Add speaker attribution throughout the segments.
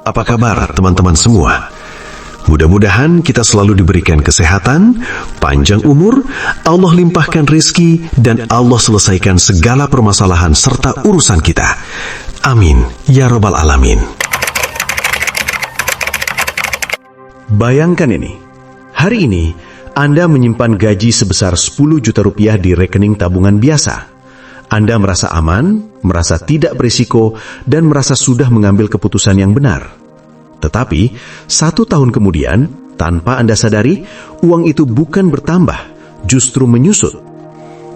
Speaker 1: Apa kabar teman-teman semua? Mudah-mudahan kita selalu diberikan kesehatan, panjang umur, Allah limpahkan rezeki, dan Allah selesaikan segala permasalahan serta urusan kita. Amin, ya Rabbal Alamin.
Speaker 2: Bayangkan ini, hari ini Anda menyimpan gaji sebesar 10 juta rupiah di rekening tabungan biasa. Anda merasa aman, merasa tidak berisiko, dan merasa sudah mengambil keputusan yang benar. Tetapi, 1 tahun kemudian, tanpa Anda sadari, uang itu bukan bertambah, justru menyusut.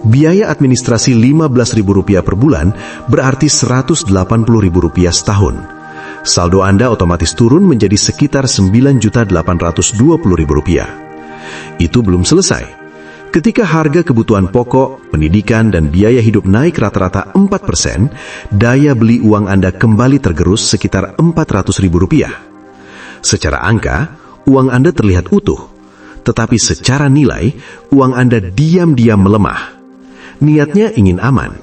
Speaker 2: Biaya administrasi Rp15.000 per bulan berarti Rp180.000 setahun. Saldo Anda otomatis turun menjadi sekitar Rp9.820.000. Itu belum selesai. Ketika harga kebutuhan pokok, pendidikan, dan biaya hidup naik rata-rata 4%, daya beli uang Anda kembali tergerus sekitar Rp400.000. Secara angka, uang Anda terlihat utuh, tetapi secara nilai, uang Anda diam-diam melemah. Niatnya ingin aman,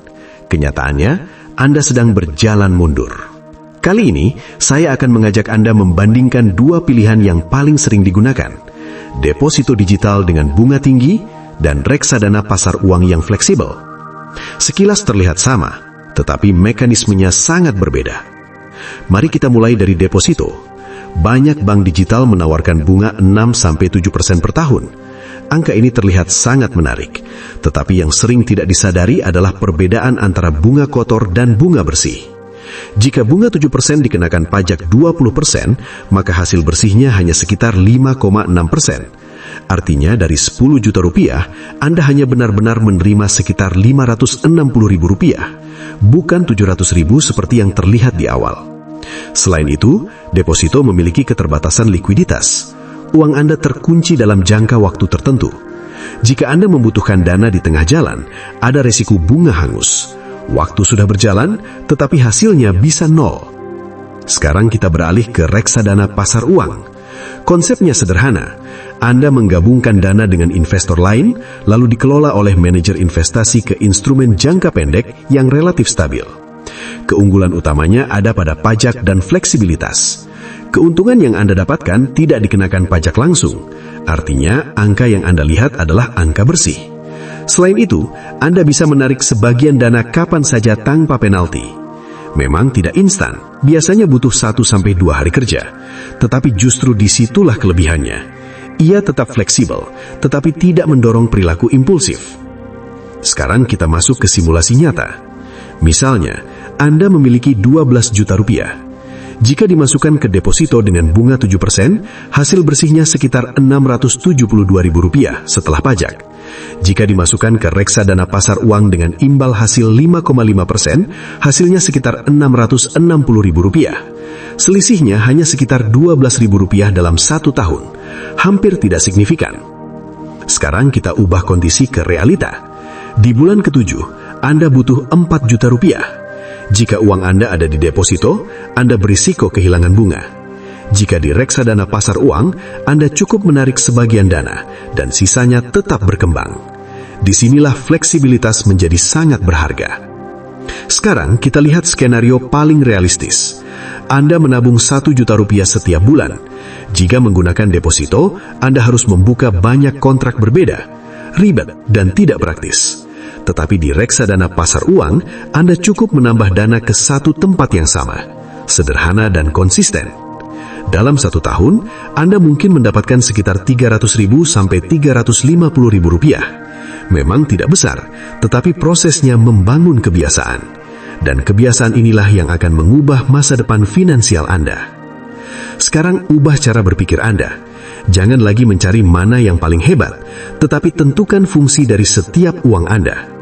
Speaker 2: kenyataannya Anda sedang berjalan mundur. Kali ini, saya akan mengajak Anda membandingkan dua pilihan yang paling sering digunakan: deposito digital dengan bunga tinggi dan reksadana pasar uang yang fleksibel. Sekilas terlihat sama, tetapi mekanismenya sangat berbeda. Mari kita mulai dari deposito. Banyak bank digital menawarkan bunga 6-7% per tahun. Angka ini terlihat sangat menarik, tetapi yang sering tidak disadari adalah perbedaan antara bunga kotor dan bunga bersih. Jika bunga 7% dikenakan pajak 20%, maka hasil bersihnya hanya sekitar 5,6%. Artinya dari 10 juta rupiah, Anda hanya benar-benar menerima sekitar Rp560.000, bukan Rp700.000 seperti yang terlihat di awal. Selain itu, deposito memiliki keterbatasan likuiditas. Uang Anda terkunci dalam jangka waktu tertentu. Jika Anda membutuhkan dana di tengah jalan, ada resiko bunga hangus. Waktu sudah berjalan, tetapi hasilnya bisa nol. Sekarang kita beralih ke reksadana pasar uang. Konsepnya sederhana. Anda menggabungkan dana dengan investor lain, lalu dikelola oleh manajer investasi ke instrumen jangka pendek yang relatif stabil. Keunggulan utamanya ada pada pajak dan fleksibilitas. Keuntungan yang Anda dapatkan tidak dikenakan pajak langsung. Artinya, angka yang Anda lihat adalah angka bersih. Selain itu, Anda bisa menarik sebagian dana kapan saja tanpa penalti. Memang tidak instan, biasanya butuh 1-2 hari kerja. Tetapi justru disitulah kelebihannya. Ia tetap fleksibel, tetapi tidak mendorong perilaku impulsif. Sekarang kita masuk ke simulasi nyata. Misalnya, Anda memiliki 12 juta rupiah. Jika dimasukkan ke deposito dengan bunga 7%, hasil bersihnya sekitar Rp672.000 setelah pajak. Jika dimasukkan ke reksadana pasar uang dengan imbal hasil 5,5%, hasilnya sekitar Rp660.000. Selisihnya hanya sekitar Rp12.000 dalam 1 tahun. Hampir tidak signifikan. Sekarang kita ubah kondisi ke realita. Di bulan ke-7, Anda butuh 4 juta rupiah. Jika uang Anda ada di deposito, Anda berisiko kehilangan bunga. Jika di reksadana pasar uang, Anda cukup menarik sebagian dana, dan sisanya tetap berkembang. Disinilah fleksibilitas menjadi sangat berharga. Sekarang kita lihat skenario paling realistis. Anda menabung 1 juta rupiah setiap bulan. Jika menggunakan deposito, Anda harus membuka banyak kontrak berbeda, ribet dan tidak praktis. Tetapi di reksadana pasar uang, Anda cukup menambah dana ke satu tempat yang sama, sederhana dan konsisten. Dalam 1 tahun, Anda mungkin mendapatkan sekitar Rp300.000 sampai Rp350.000. Memang tidak besar, tetapi prosesnya membangun kebiasaan. Dan kebiasaan inilah yang akan mengubah masa depan finansial Anda. Sekarang ubah cara berpikir Anda. Jangan lagi mencari mana yang paling hebat, tetapi tentukan fungsi dari setiap uang Anda.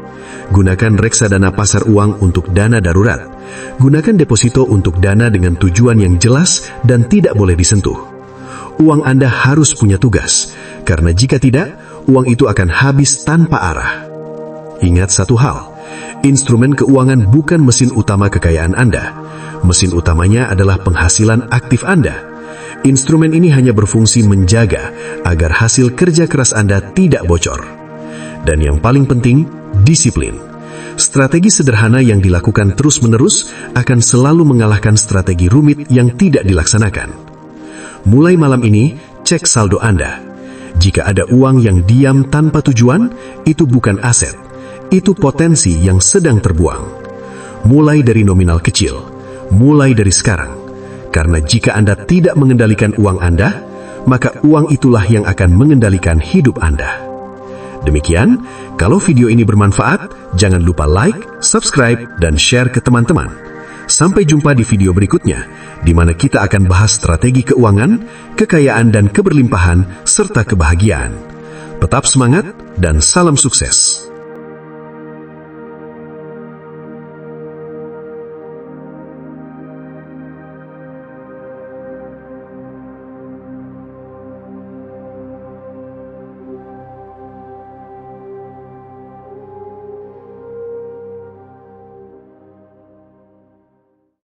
Speaker 2: Gunakan reksadana pasar uang untuk dana darurat. Gunakan deposito untuk dana dengan tujuan yang jelas dan tidak boleh disentuh. Uang Anda harus punya tugas, karena jika tidak, uang itu akan habis tanpa arah. Ingat satu hal, instrumen keuangan bukan mesin utama kekayaan Anda. Mesin utamanya adalah penghasilan aktif Anda. Instrumen ini hanya berfungsi menjaga agar hasil kerja keras Anda tidak bocor. Dan yang paling penting, disiplin. Strategi sederhana yang dilakukan terus-menerus akan selalu mengalahkan strategi rumit yang tidak dilaksanakan. Mulai malam ini, cek saldo Anda. Jika ada uang yang diam tanpa tujuan, itu bukan aset. Itu potensi yang sedang terbuang. Mulai dari nominal kecil. Mulai dari sekarang. Karena jika Anda tidak mengendalikan uang Anda, maka uang itulah yang akan mengendalikan hidup Anda. Demikian, kalau video ini bermanfaat, jangan lupa like, subscribe, dan share ke teman-teman. Sampai jumpa di video berikutnya, di mana kita akan bahas strategi keuangan, kekayaan dan keberlimpahan, serta kebahagiaan. Tetap semangat dan salam sukses.